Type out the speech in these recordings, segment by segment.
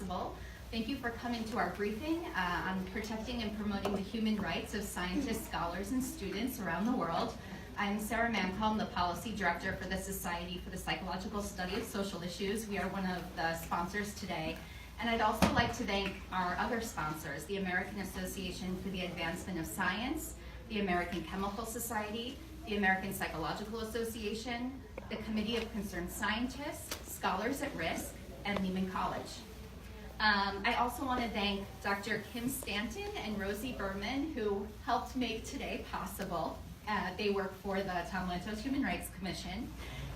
possible. Thank you for coming to our briefing on protecting and promoting the human rights of scientists, scholars, and students around the world. I'm Sarah Mamcomb, the Policy Director for the Society for the Psychological Study of Social Issues. We are one of the sponsors today. And I'd also like to thank our other sponsors, the American Association for the Advancement of Science, the American Chemical Society, the American Psychological Association, the Committee of Concerned Scientists, Scholars at Risk, and Lehman College. I also want to thank Dr. Kim Stanton and Rosie Berman, who helped make today possible. They work for the Tom Lantos Human Rights Commission.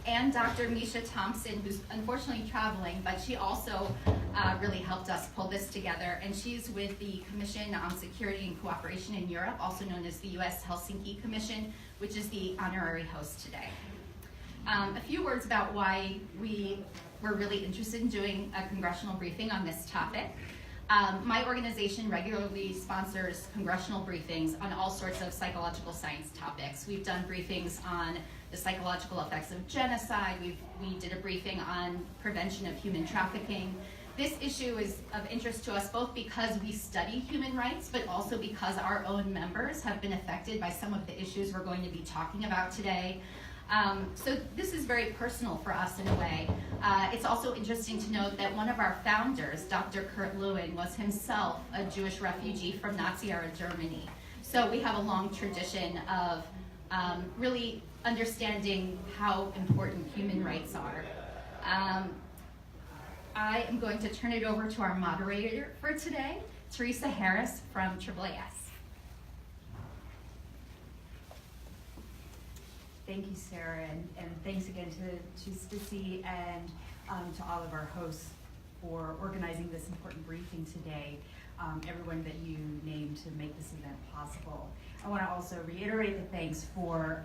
And Dr. Misha Thompson, who's unfortunately traveling, but she also really helped us pull this together. And she's with the Commission on Security and Cooperation in Europe, also known as the U.S. Helsinki Commission, which is the honorary host today. A few words about why we were really interested in doing a congressional briefing on this topic. My organization regularly sponsors congressional briefings on all sorts of psychological science topics. We've done briefings on the psychological effects of genocide. We did a briefing on prevention of human trafficking. This issue is of interest to us both because we study human rights, but also because our own members have been affected by some of the issues we're going to be talking about today. So this is very personal for us in a way. It's also interesting to note that one of our founders, Dr. Kurt Lewin, was himself a Jewish refugee from Nazi-era Germany. So we have a long tradition of really understanding how important human rights are. I am going to turn it over to our moderator for today, Teresa Harris from AAAS. Thank you, Sarah, and thanks again to SPSSI and to all of our hosts for organizing this important briefing today, everyone that you named to make this event possible. I want to also reiterate the thanks for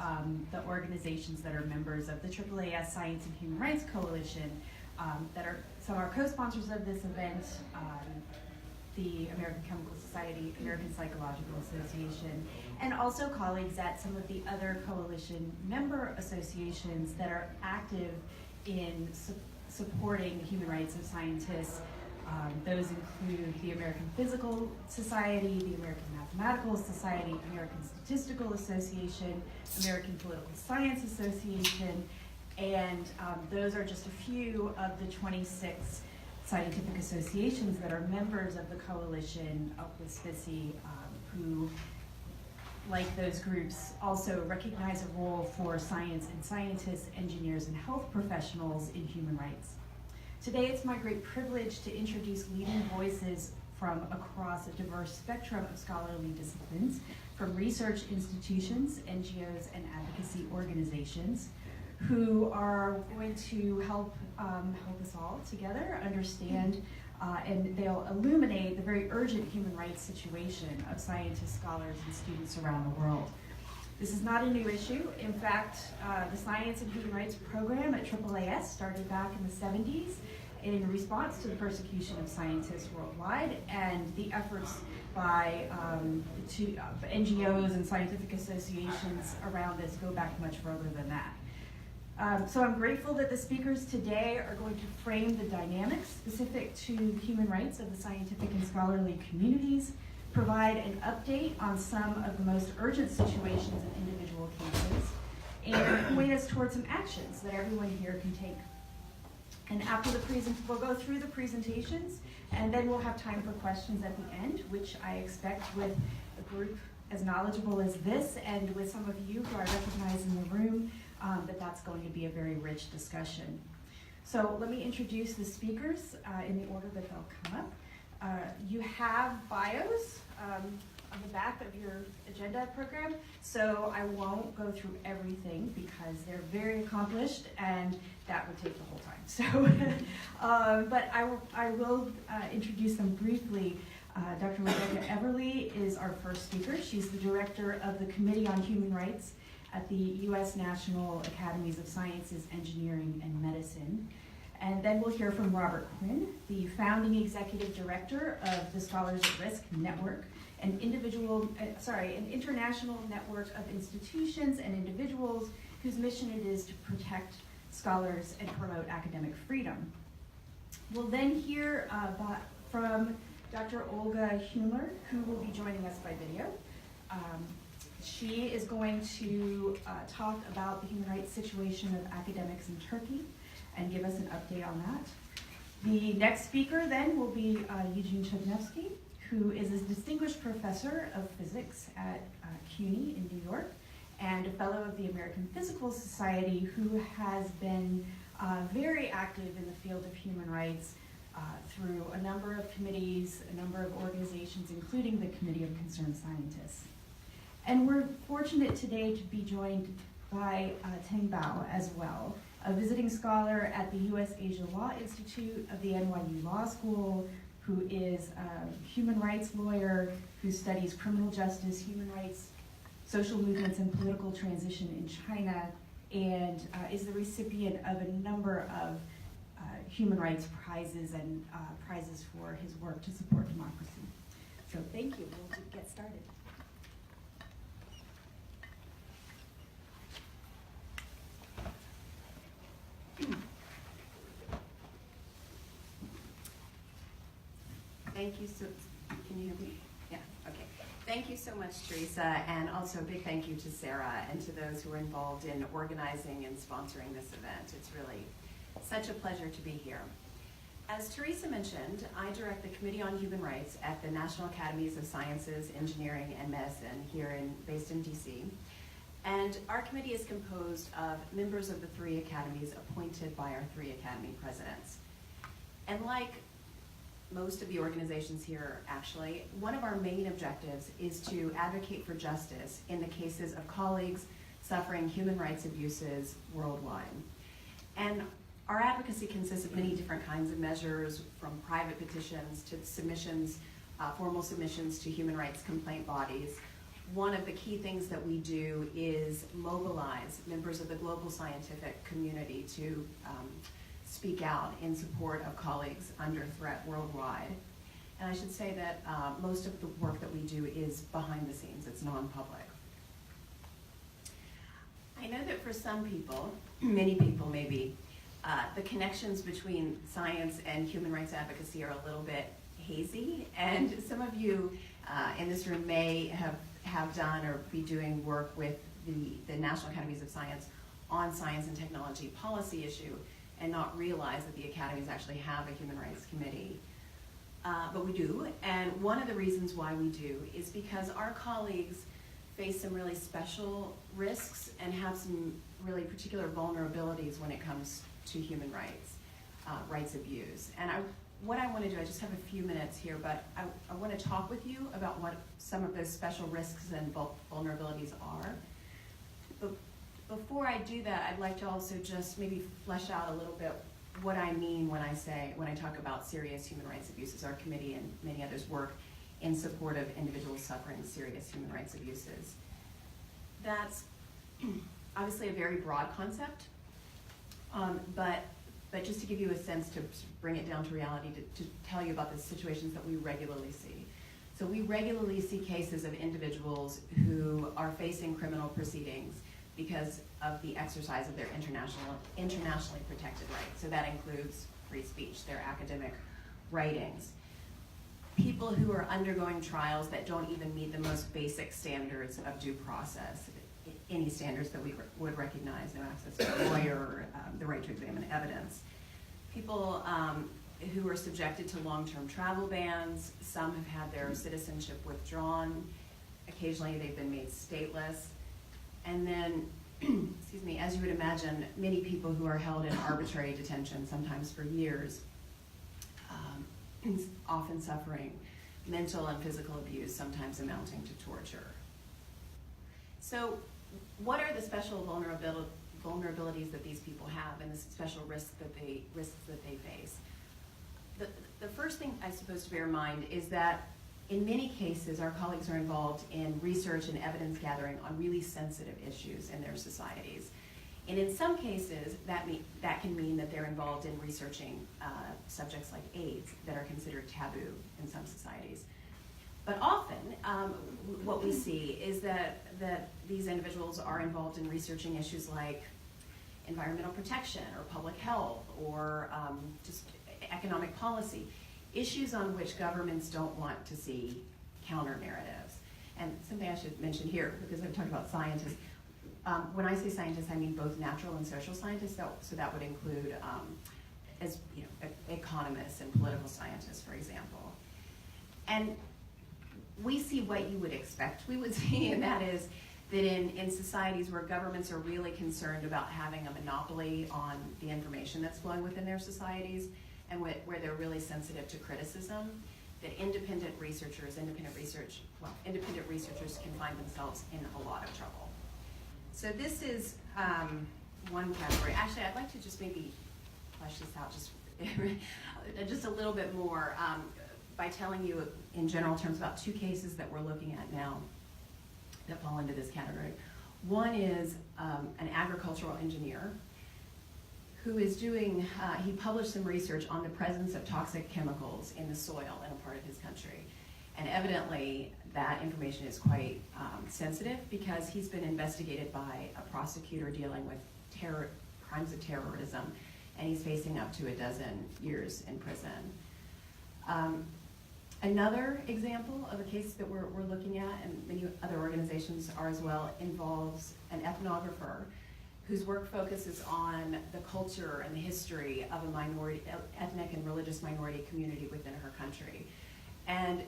the organizations that are members of the AAAS Science and Human Rights Coalition that are some of our co-sponsors of this event, the American Chemical Society, American Psychological Association, and also colleagues at some of the other coalition member associations that are active in supporting the human rights of scientists. Those include the American Physical Society, the American Mathematical Society, American Statistical Association, American Political Science Association, and those are just a few of the 26 scientific associations that are members of the coalition with SPSSI, who, like those groups, also recognize a role for science and scientists, engineers, and health professionals in human rights. Today, it's my great privilege to introduce leading voices from across a diverse spectrum of scholarly disciplines, from research institutions, NGOs, and advocacy organizations, who are going to help us all together understand and they'll illuminate the very urgent human rights situation of scientists, scholars, and students around the world. This is not a new issue. In fact, the Science and Human Rights Program at AAAS started back in the 70s in response to the persecution of scientists worldwide, and the efforts by NGOs and scientific associations around this go back much further than that. So I'm grateful that the speakers today are going to frame the dynamics specific to human rights of the scientific and scholarly communities, provide an update on some of the most urgent situations in individual cases, and point us towards some actions that everyone here can take. And after the we'll go through the presentations, and then we'll have time for questions at the end, which I expect with a group as knowledgeable as this, and with some of you who I recognize in the room, that's going to be a very rich discussion. So let me introduce the speakers in the order that they'll come up. You have bios on the back of your agenda program, so I won't go through everything because they're very accomplished and that would take the whole time. So, but I will introduce them briefly. Dr. Rebecca Everly is our first speaker. She's the director of the Committee on Human Rights at the U.S. National Academies of Sciences, Engineering, and Medicine. And then we'll hear from Robert Quinn, the founding executive director of the Scholars at Risk Network, an international network of institutions and individuals whose mission it is to protect scholars and promote academic freedom. We'll then hear from Dr. Olga Hummler, who will be joining us by video. She is going to talk about the human rights situation of academics in Turkey and give us an update on that. The next speaker then will be Eugene Chodnevsky, who is a distinguished professor of physics at CUNY in New York and a fellow of the American Physical Society, who has been very active in the field of human rights through a number of committees, a number of organizations, including the Committee of Concerned Scientists. And we're fortunate today to be joined by Teng Bao as well, a visiting scholar at the U.S. Asia Law Institute of the NYU Law School, who is a human rights lawyer who studies criminal justice, human rights, social movements, and political transition in China, and is the recipient of a number of human rights prizes and prizes for his work to support democracy. So thank you. We'll get started. Thank you so, can you hear me? Yeah, okay. Thank you so much, Teresa, and also a big thank you to Sarah and to those who are involved in organizing and sponsoring this event. It's really such a pleasure to be here. As Teresa mentioned, I direct the Committee on Human Rights at the National Academies of Sciences, Engineering, and Medicine here based in DC. And our committee is composed of members of the three academies appointed by our three academy presidents. And like most of the organizations here, actually, one of our main objectives is to advocate for justice in the cases of colleagues suffering human rights abuses worldwide. And our advocacy consists of many different kinds of measures, from private petitions to submissions, formal submissions to human rights complaint bodies. One of the key things that we do is mobilize members of the global scientific community to speak out in support of colleagues under threat worldwide. And I should say that most of the work that we do is behind the scenes, it's non-public. I know that for some people, many people maybe, the connections between science and human rights advocacy are a little bit hazy, and some of you in this room may have done or be doing work with the National Academies of Science on science and technology policy issue and not realize that the academies actually have a human rights committee. But we do, and one of the reasons why we do is because our colleagues face some really special risks and have some really particular vulnerabilities when it comes to human rights, rights abuse. And what I want to do, I just have a few minutes here, but I want to talk with you about what some of those special risks and vulnerabilities are. But before I do that, I'd like to also just maybe flesh out a little bit what I mean when I talk about serious human rights abuses. Our committee and many others work in support of individuals suffering serious human rights abuses. That's obviously a very broad concept, but just to give you a sense, to bring it down to reality, to tell you about the situations that we regularly see. So we regularly see cases of individuals who are facing criminal proceedings because of the exercise of their internationally protected rights. So that includes free speech, their academic writings. People who are undergoing trials that don't even meet the most basic standards of due process, any standards that we would recognize, no access to a lawyer, the right to examine evidence. People who are subjected to long-term travel bans. Some have had their citizenship withdrawn. Occasionally they've been made stateless. And then, excuse me, as you would imagine, many people who are held in arbitrary detention, sometimes for years, often suffering mental and physical abuse, sometimes amounting to torture. So what are the special vulnerabilities that these people have and the special risks that they face? The first thing I suppose to bear in mind is that in many cases, our colleagues are involved in research and evidence gathering on really sensitive issues in their societies. And in some cases, that can mean that they're involved in researching subjects like AIDS that are considered taboo in some societies. But often, what we see is that these individuals are involved in researching issues like environmental protection or public health or just economic policy, issues on which governments don't want to see counter narratives. And something I should mention here, because I'm talking about scientists, when I say scientists, I mean both natural and social scientists, so that would include economists and political scientists, for example. And we see what you would expect we would see, and that is that in societies where governments are really concerned about having a monopoly on the information that's flowing within their societies, and where they're really sensitive to criticism, that independent researchers can find themselves in a lot of trouble. So this is one category. Actually, I'd like to just maybe flesh this out just a little bit more by telling you in general terms about two cases that we're looking at now that fall into this category. One is an agricultural engineer who is doing, he published some research on the presence of toxic chemicals in the soil in a part of his country. And evidently, that information is quite sensitive because he's been investigated by a prosecutor dealing with crimes of terrorism, and he's facing up to 12 years in prison. Another example of a case that we're looking at, and many other organizations are as well, involves an ethnographer whose work focuses on the culture and the history of a ethnic and religious minority community within her country. And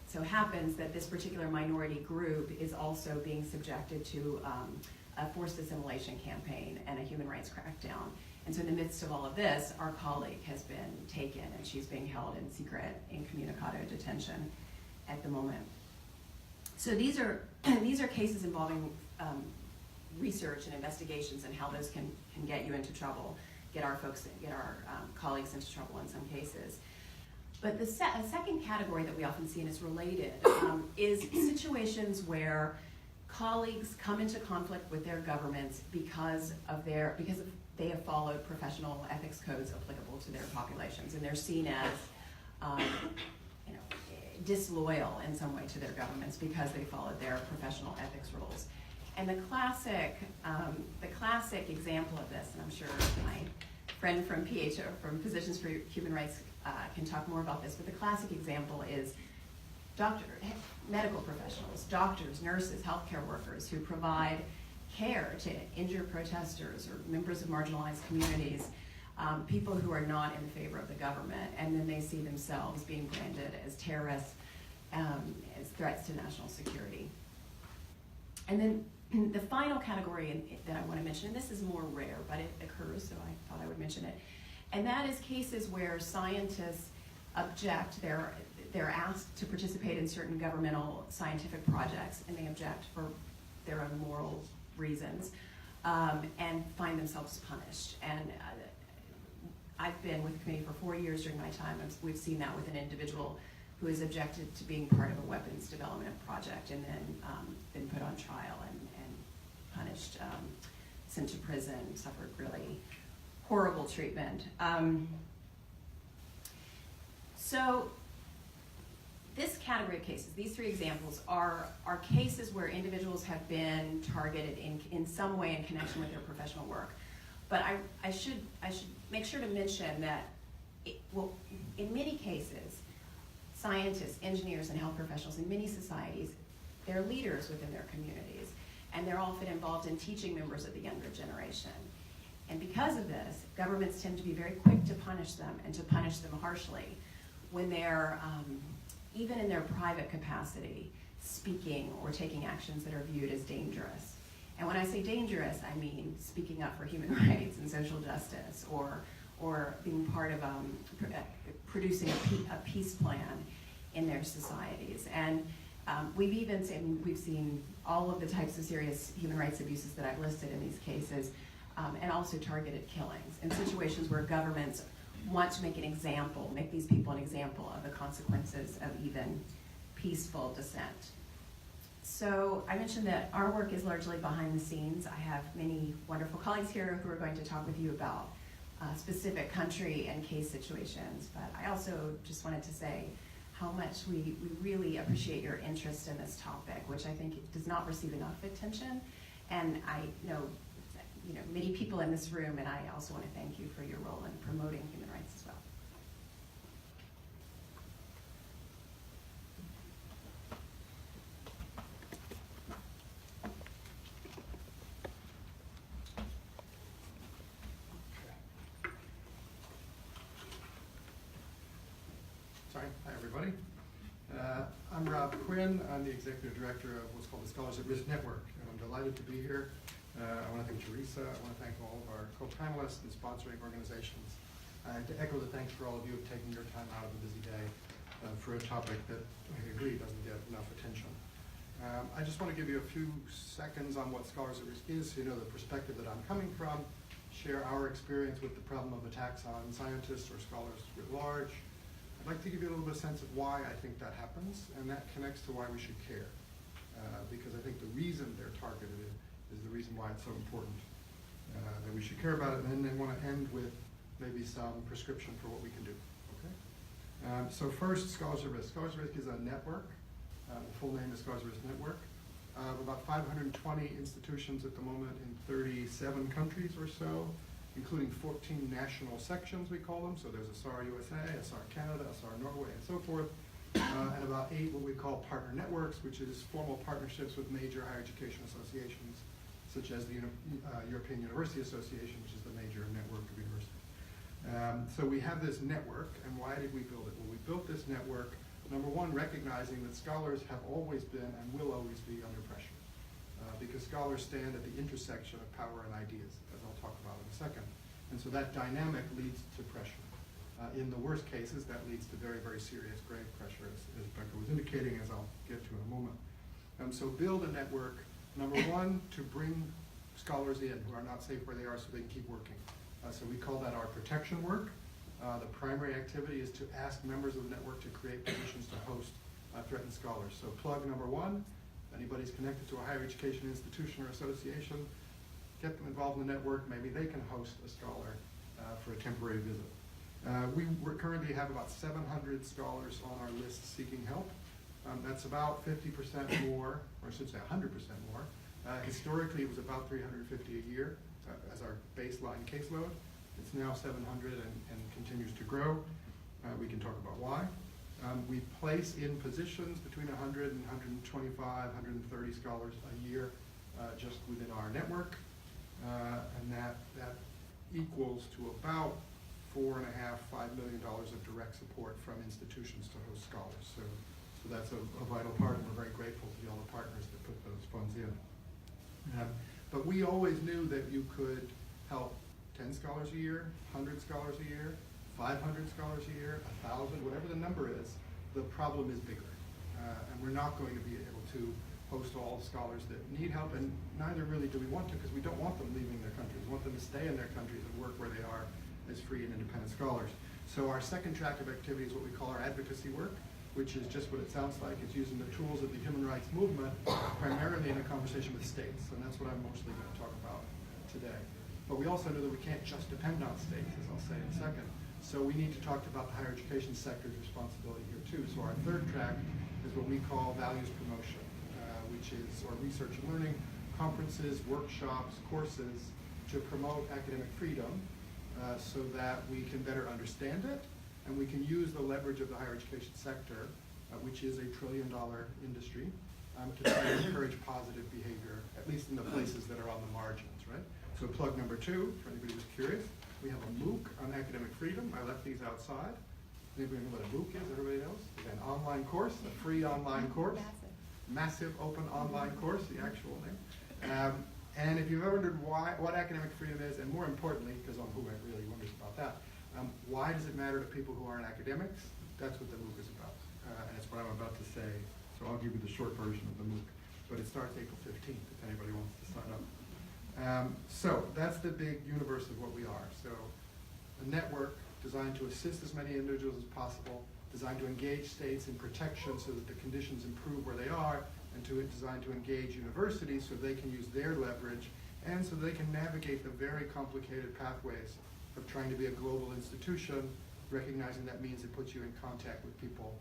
so happens that this particular minority group is also being subjected to a forced assimilation campaign and a human rights crackdown. And so in the midst of all of this, our colleague has been taken and she's being held in secret incommunicado detention at the moment. So these are cases involving research and investigations and how those can get you into trouble, get our colleagues into trouble in some cases. But a second category that we often see and is related is situations where colleagues come into conflict with their governments because they have followed professional ethics codes applicable to their populations, and they're seen as disloyal in some way to their governments because they followed their professional ethics rules. And the classic example of this, and I'm sure my friend from Physicians for Human Rights can talk more about this, but the classic example is medical professionals, doctors, nurses, healthcare workers who provide care to injured protesters or members of marginalized communities, people who are not in favor of the government, and then they see themselves being branded as terrorists, as threats to national security. And then the final category that I want to mention, and this is more rare, but it occurs, so I thought I would mention it, and that is cases where scientists object, they're asked to participate in certain governmental scientific projects, and they object for their own moral reasons, and find themselves punished. And I've been with the committee for 4 years during my time. We've seen that with an individual who is objected to being part of a weapons development project and then been put on trial and punished, sent to prison, suffered really horrible treatment. So this category of cases, these three examples, are cases where individuals have been targeted in some way in connection with their professional work. But I should make sure to mention that, in many cases, scientists, engineers, and health professionals in many societies, they're leaders within their communities, and they're often involved in teaching members of the younger generation. And because of this, governments tend to be very quick to punish them and to punish them harshly when they're, even in their private capacity, speaking or taking actions that are viewed as dangerous. And when I say dangerous, I mean speaking up for human rights and social justice, or being part of producing a peace plan in their societies. And we've seen all of the types of serious human rights abuses that I've listed in these cases, and also targeted killings in situations where governments want to make these people an example of the consequences of even peaceful dissent. So I mentioned that our work is largely behind the scenes. I have many wonderful colleagues here who are going to talk with you about specific country and case situations, but I also just wanted to say how much we really appreciate your interest in this topic, which I think does not receive enough attention. And I know many people in this room, and I also want to thank you for your role in promoting human rights as well. Sorry. Hi, everybody. I'm Rob Quinn. I'm the Executive Director of what's called the Scholars at Risk Network, and I'm delighted to be here. I want to thank Teresa. I want to thank all of our co-panelists and sponsoring organizations. And to echo the thanks for all of you for taking your time out of a busy day for a topic that I agree doesn't get enough attention. I just want to give you a few seconds on what Scholars at Risk is, so you know the perspective that I'm coming from, share our experience with the problem of attacks on scientists or scholars writ large. I'd like to give you a little bit of sense of why I think that happens, and that connects to why we should care. Because I think the reason they're targeted is the reason why it's so important that we should care about it. And then I want to end with maybe some prescription for what we can do. Okay. So first, Scholars at Risk. Scholars at Risk is a network. The full name is Scholars at Risk Network. About 520 institutions at the moment in 37 countries or so, including 14 national sections, we call them. So there's SR USA, SR Canada, SR Norway, and so forth. And about 8 what we call partner networks, which is formal partnerships with major higher education associations, such as the European University Association, which is the major network of universities. So we have this network, and why did we build it? Well, we built this network, number one, recognizing that scholars have always been and will always be under pressure. Because scholars stand at the intersection of power and ideas, as I'll talk about in a second. And so that dynamic leads to pressure. In the worst cases, that leads to very, very serious, grave pressure, as Becca was indicating, as I'll get to in a moment. So build a network, number one, to bring scholars in who are not safe where they are so they can keep working. So we call that our protection work. The primary activity is to ask members of the network to create positions to host threatened scholars. So plug number one, if anybody's connected to a higher education institution or association, get them involved in the network. Maybe they can host a scholar for a temporary visit. We currently have about 700 scholars on our list seeking help. That's about 50% more, or I should say 100% more. Historically, it was about 350 a year as our baseline caseload. It's now 700 and continues to grow. We can talk about why. We place in positions between 100 and 125, 130 scholars a year just within our network. And that equals to about $4.5–5 million of direct support from institutions to host scholars. So that's a vital part, and we're very grateful to all the partners that put those funds in. But we always knew that you could help 10 scholars a year, 100 scholars a year, 500 scholars a year, 1,000, whatever the number is. The problem is bigger, and we're not going to be able to host all the scholars that need help, and neither really do we want to, because we don't want them leaving their countries. We want them to stay in their countries and work where they are as free and independent scholars. So our second track of activity is what we call our advocacy work, which is just what it sounds like. It's using the tools of the human rights movement, primarily in a conversation with states, and that's what I'm mostly going to talk about today. But we also know that we can't just depend on states, as I'll say in a second. So we need to talk about the higher education sector's responsibility here too. So our third track is what we call values promotion, which is, or research and learning, conferences, workshops, courses to promote academic freedom so that we can better understand it, and we can use the leverage of the higher education sector, which is a $1 trillion industry, to try to encourage positive behavior, at least in the places that are on the margins, right? So plug number two, for anybody who's curious, we have a MOOC on academic freedom. I left these outside. Anybody know what a MOOC is? Everybody knows? It's an online course, a free online course. Massive open online course, the actual name. And if you've ever wondered what academic freedom is, and more importantly, because on who really wonders about that, why does it matter to people who aren't academics? That's what the MOOC is about. And it's what I'm about to say. So I'll give you the short version of the MOOC. But it starts April 15th, if anybody wants to sign up. So that's the big universe of what we are. So a network designed to assist as many individuals as possible, designed to engage states in protection so that the conditions improve where they are, and designed to engage universities so they can use their leverage and so they can navigate the very complicated pathways of trying to be a global institution, recognizing that means it puts you in contact with people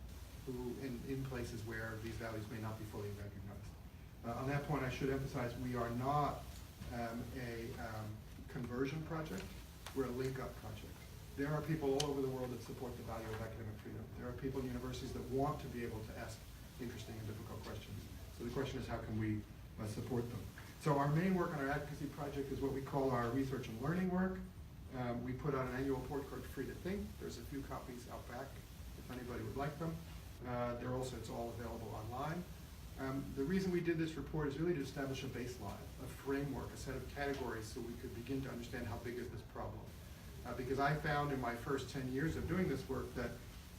who in places where these values may not be fully recognized. On that point, I should emphasize we are not a conversion project. We're a link-up project. There are people all over the world that support the value of academic freedom. There are people in universities that want to be able to ask interesting and difficult questions. So the question is, how can we support them? So our main work on our advocacy project is what we call our research and learning work. We put out an annual report called Free to Think. There's a few copies out back if anybody would like them. It's all available online. The reason we did this report is really to establish a baseline, a framework, a set of categories so we could begin to understand how big is this problem. Because I found in my first 10 years of doing this work that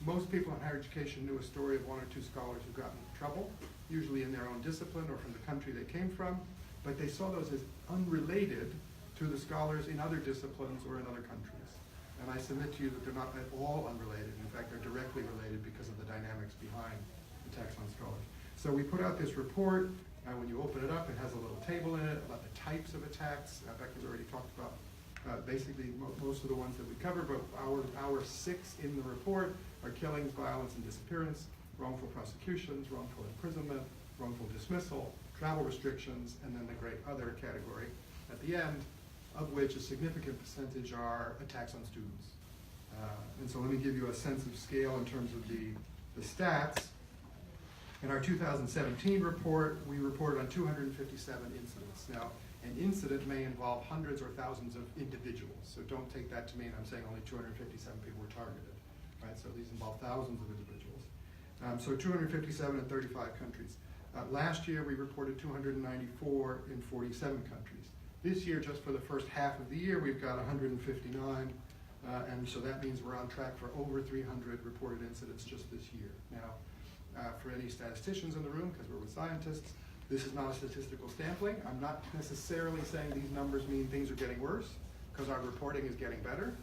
most people in higher education knew a story of one or two scholars who got into trouble, usually in their own discipline or from the country they came from, but they saw those as unrelated to the scholars in other disciplines or in other countries. And I submit to you that they're not at all unrelated. In fact, they're directly related because of the dynamics behind attacks on scholars. So we put out this report. When you open it up, it has a little table in it about the types of attacks. Becca's already talked about basically most of the ones that we cover, but our 6 in the report are killings, violence, and disappearance, wrongful prosecutions, wrongful imprisonment, wrongful dismissal, travel restrictions, and then the great other category at the end, of which a significant percentage are attacks on students. And so let me give you a sense of scale in terms of the stats. In our 2017 report, we reported on 257 incidents. Now, an incident may involve hundreds or thousands of individuals, so don't take that to mean I'm saying only 257 people were targeted, right? So these involve thousands of individuals. So 257 in 35 countries. Last year, we reported 294 in 47 countries. This year, just for the first half of the year, we've got 159, and so that means we're on track for over 300 reported incidents just this year. Now, for any statisticians in the room, because we're with scientists, this is not a statistical sampling. I'm not necessarily saying these numbers mean things are getting worse, because our reporting is getting better.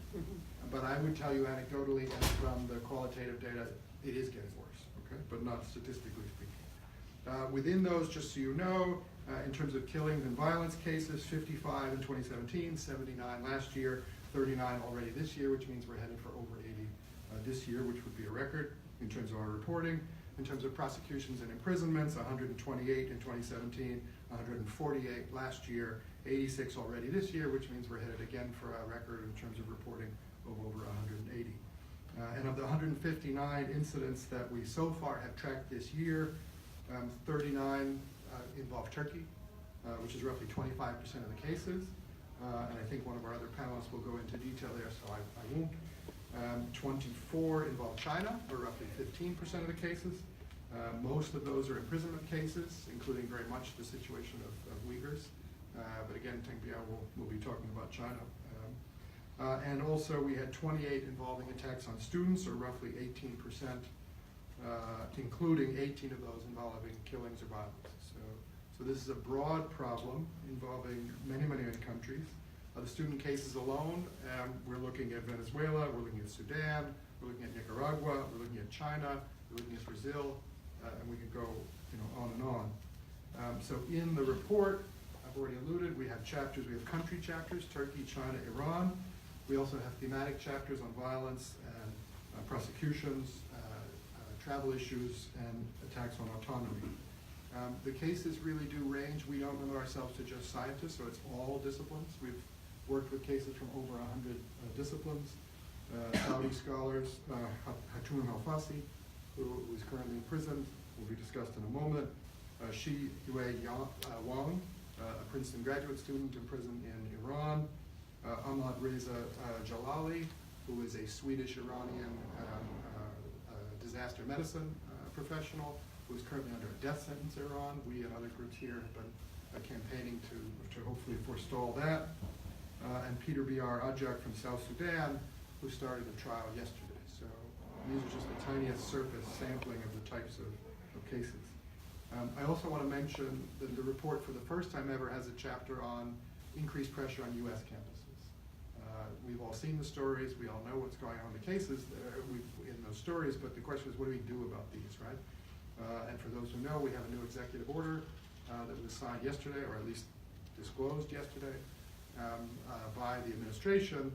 But I would tell you anecdotally and from the qualitative data, it is getting worse, okay? But not statistically speaking. Within those, just so you know, in terms of killings and violence cases, 55 in 2017, 79 last year, 39 already this year, which means we're headed for over 80 this year, which would be a record in terms of our reporting. In terms of prosecutions and imprisonments, 128 in 2017, 148 last year, 86 already this year, which means we're headed again for a record in terms of reporting of over 180. And of the 159 incidents that we so far have tracked this year, 39 involve Turkey, which is roughly 25% of the cases. And I think one of our other panelists will go into detail there, so I won't. 24 involve China, or roughly 15% of the cases. Most of those are imprisonment cases, including very much the situation of Uyghurs. But again, Teng Bia will be talking about China. And also we had 28 involving attacks on students, or roughly 18%, including 18 of those involving killings or violence. So this is a broad problem involving many, many countries. The student cases alone, we're looking at Venezuela, we're looking at Sudan, we're looking at Nicaragua, we're looking at China, we're looking at Brazil, and we could go on and on. So in the report, I've already alluded, we have chapters, we have country chapters, Turkey, China, Iran. We also have thematic chapters on violence and prosecutions, travel issues, and attacks on autonomy. The cases really do range. We don't limit ourselves to just scientists, so it's all disciplines. We've worked with cases from over 100 disciplines. Saudi scholars, Hatun Al-Fassi, who is currently in prison, will be discussed in a moment. Shi Yue Wang, a Princeton graduate student in prison in Iran. Ahmad Reza Jalali, who is a Swedish-Iranian disaster medicine professional, who is currently under a death sentence in Iran. We and other groups here have been campaigning to hopefully forestall that. And Peter B.R. Ajak from South Sudan, who started the trial yesterday. So these are just the tiniest surface sampling of the types of cases. I also want to mention that the report for the first time ever has a chapter on increased pressure on U.S. campuses. We've all seen the stories, we all know what's going on in the cases in those stories, but the question is, what do we do about these, right? And for those who know, we have a new executive order that was signed yesterday, or at least disclosed yesterday, by the administration,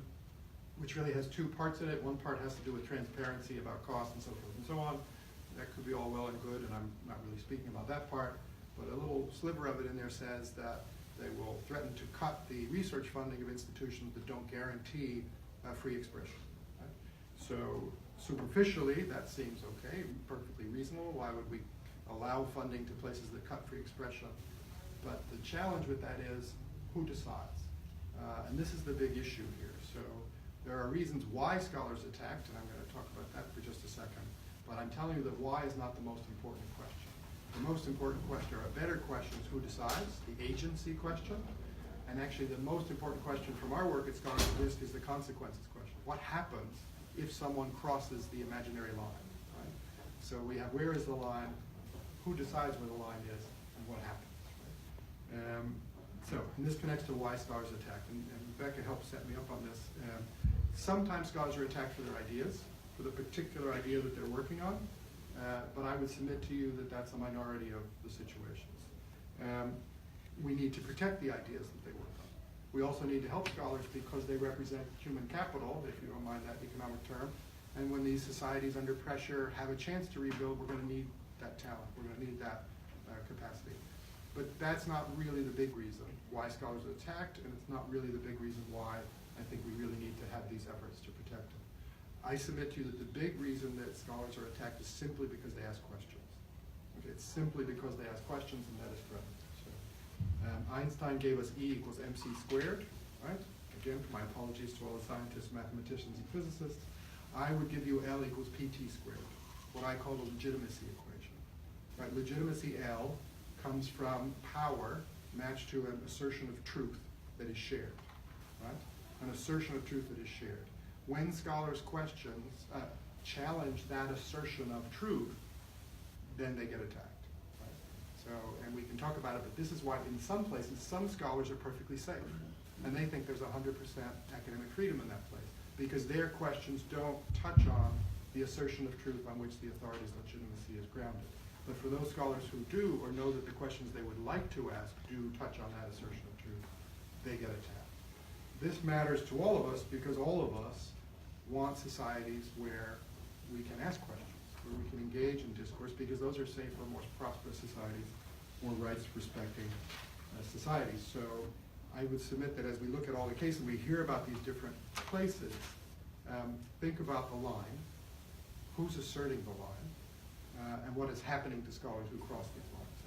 which really has two parts in it. One part has to do with transparency about costs and so forth and so on. That could be all well and good, and I'm not really speaking about that part, but a little sliver of it in there says that they will threaten to cut the research funding of institutions that don't guarantee free expression. Right? So superficially, that seems okay, perfectly reasonable. Why would we allow funding to places that cut free expression? But the challenge with that is, who decides? And this is the big issue here. So there are reasons why scholars attacked, and I'm going to talk about that for just a second. But I'm telling you that why is not the most important question. The most important question, or a better question, is who decides, the agency question. And actually the most important question from our work at Scholars at Risk is the consequences question. What happens if someone crosses the imaginary line? Right? So we have where is the line, who decides where the line is, and what happens. Right? And this connects to why scholars are attacked. And Becca helped set me up on this. Sometimes scholars are attacked for their ideas, for the particular idea that they're working on. But I would submit to you that that's a minority of the situations. We need to protect the ideas that they work on. We also need to help scholars because they represent human capital, if you don't mind that economic term. And when these societies under pressure have a chance to rebuild, we're going to need that talent. We're going to need that capacity. But that's not really the big reason why scholars are attacked, and it's not really the big reason why I think we really need to have these efforts to protect them. I submit to you that the big reason that scholars are attacked is simply because they ask questions. Okay, it's simply because they ask questions, and that is threatened. So, Einstein gave us E equals mc squared, right? Again, my apologies to all the scientists, mathematicians, and physicists. I would give you L equals pt squared, what I call the legitimacy equation. Right? Legitimacy L comes from power matched to an assertion of truth that is shared. Right? An assertion of truth that is shared. When scholars' questions challenge that assertion of truth, then they get attacked. Right? So, and we can talk about it, but this is why in some places, some scholars are perfectly safe. And they think there's 100% academic freedom in that place, because their questions don't touch on the assertion of truth on which the authority's legitimacy is grounded. But for those scholars who do, or know that the questions they would like to ask do touch on that assertion of truth, they get attacked. This matters to all of us because all of us want societies where we can ask questions, where we can engage in discourse, because those are safer, more prosperous societies, more rights-respecting societies. So I would submit that as we look at all the cases, we hear about these different places, think about the line, who's asserting the line, and what is happening to scholars who cross these lines.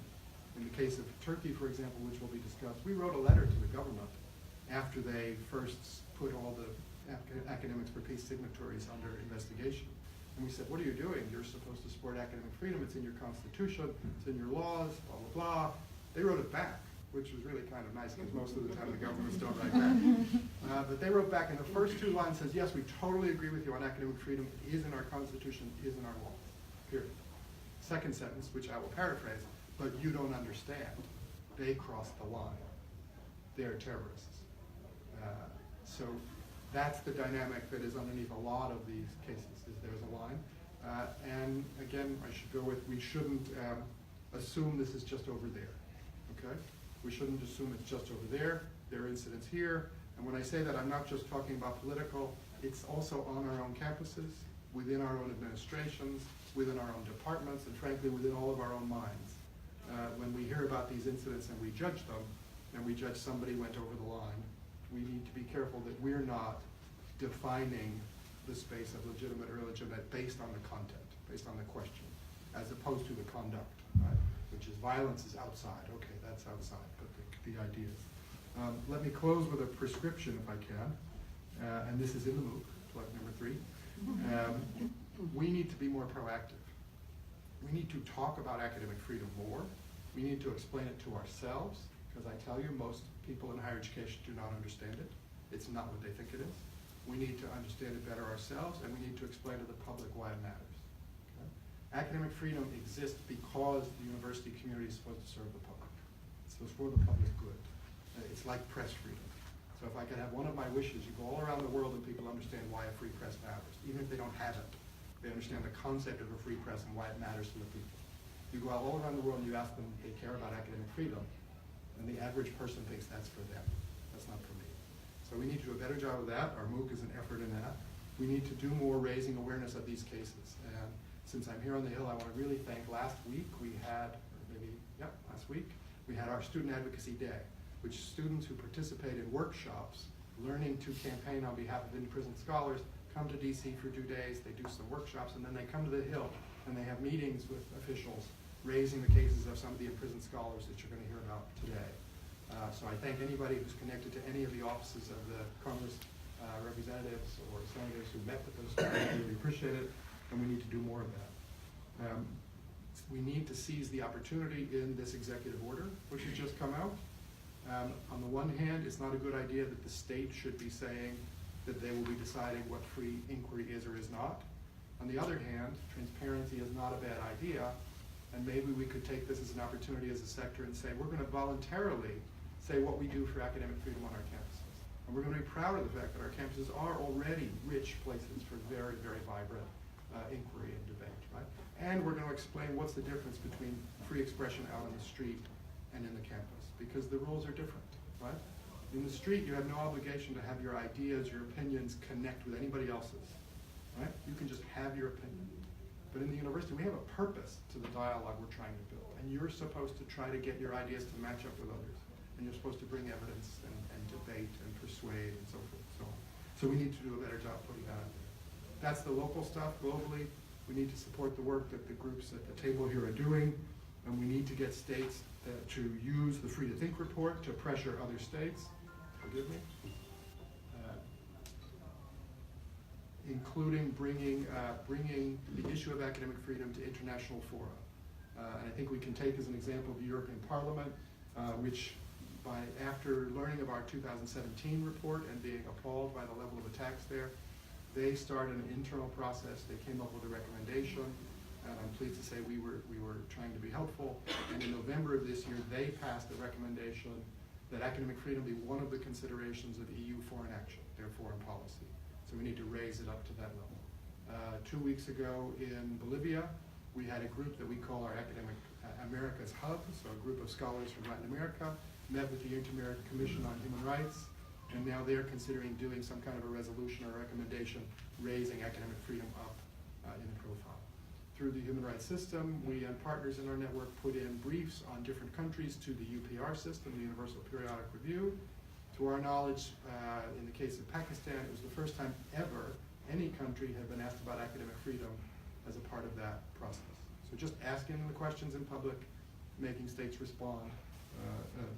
In the case of Turkey, for example, which will be discussed, we wrote a letter to the government after they first put all the Academics for Peace signatories under investigation. And we said, what are you doing? You're supposed to support academic freedom. It's in your constitution. It's in your laws, blah, blah, blah. They wrote it back, which was really kind of nice because most of the time the governments don't write back. But they wrote back, and the first two lines says, yes, we totally agree with you on academic freedom. It is in our constitution, it is in our laws, period. Second sentence, which I will paraphrase, but you don't understand. They crossed the line. They're terrorists. So that's the dynamic that is underneath a lot of these cases, is there's a line. And again, I should go with, we shouldn't assume this is just over there, okay? We shouldn't assume it's just over there. There are incidents here. And when I say that, I'm not just talking about political, it's also on our own campuses, within our own administrations, within our own departments, and frankly, within all of our own minds. When we hear about these incidents and we judge them, and we judge somebody went over the line, we need to be careful that we're not defining the space of legitimate or illegitimate based on the content, based on the question, as opposed to the conduct, right? Which is violence is outside. Okay, that's outside, but the ideas. Let me close with a prescription, if I can, and this is in the MOOC, plug number 3. We need to be more proactive. We need to talk about academic freedom more. We need to explain it to ourselves, because I tell you, most people in higher education do not understand it. It's not what they think it is. We need to understand it better ourselves, and we need to explain to the public why it matters. Okay? Academic freedom exists because the university community is supposed to serve the public. It's supposed for the public good. It's like press freedom. So if I could have one of my wishes, you go all around the world and people understand why a free press matters, even if they don't have it. They understand the concept of a free press and why it matters to the people. You go out all around the world and you ask them if they care about academic freedom, and the average person thinks that's for them. That's not for me. So we need to do a better job of that. Our MOOC is an effort in that. We need to do more raising awareness of these cases. And since I'm here on the Hill, I want to really thank last week we had our Student Advocacy Day, which students who participate in workshops, learning to campaign on behalf of imprisoned scholars, come to DC for 2 days, they do some workshops, and then they come to the Hill and they have meetings with officials raising the cases of some of the imprisoned scholars that you're going to hear about today. So I thank anybody who's connected to any of the offices of the Congress representatives or senators who met with those scholars. I really appreciate it, and we need to do more of that. We need to seize the opportunity in this executive order, which has just come out. On the one hand, it's not a good idea that the state should be saying that they will be deciding what free inquiry is or is not. On the other hand, transparency is not a bad idea, and maybe we could take this as an opportunity as a sector and say, we're going to voluntarily say what we do for academic freedom on our campuses. And we're going to be proud of the fact that our campuses are already rich places for very, very vibrant inquiry and debate, right? And we're going to explain what's the difference between free expression out on the street and in the campus, because the rules are different, right? In the street, you have no obligation to have your ideas, your opinions connect with anybody else's, right? You can just have your opinion. But in the university, we have a purpose to the dialogue we're trying to build, and you're supposed to try to get your ideas to match up with others, and you're supposed to bring evidence and debate and persuade and so forth and so on. So we need to do a better job putting that out there. That's the local stuff. Globally, we need to support the work that the groups at the table here are doing, and we need to get states to use the Free to Think report to pressure other states, forgive me, including bringing the issue of academic freedom to international fora. And I think we can take as an example the European Parliament, which after learning of our 2017 report and being appalled by the level of attacks there, they started an internal process. They came up with a recommendation, and I'm pleased to say we were trying to be helpful. And in November of this year, they passed a recommendation that academic freedom be one of the considerations of EU foreign action, their foreign policy. So we need to raise it up to that level. 2 weeks ago in Bolivia, we had a group that we call our Academic America's Hub, so a group of scholars from Latin America, met with the Inter-American Commission on Human Rights, and now they're considering doing some kind of a resolution or recommendation raising academic freedom up in the profile. Through the human rights system, we and partners in our network put in briefs on different countries to the UPR system, the Universal Periodic Review. To our knowledge, in the case of Pakistan, it was the first time ever any country had been asked about academic freedom as a part of that process. So just asking the questions in public, making states respond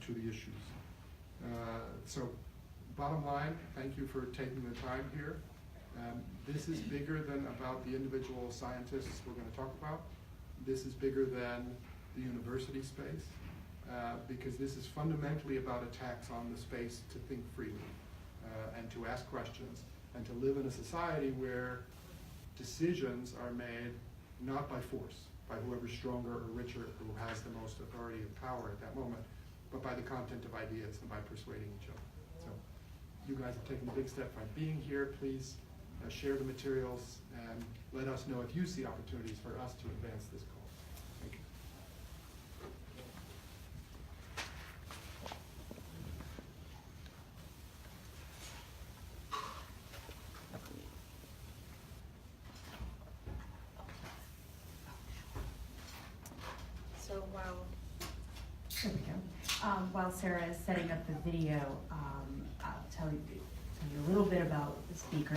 to the issues. So bottom line, thank you for taking the time here. This is bigger than about the individual scientists we're going to talk about. This is bigger than the university space, because this is fundamentally about attacks on the space to think freely and to ask questions and to live in a society where decisions are made not by force, by whoever's stronger or richer, who has the most authority and power at that moment, but by the content of ideas and by persuading each other. So you guys have taken a big step by being here. Please share the materials and let us know if you see opportunities for us to advance this cause. Thank you. So there we go. While Sarah is setting up the video, I'll tell you a little bit about the speaker.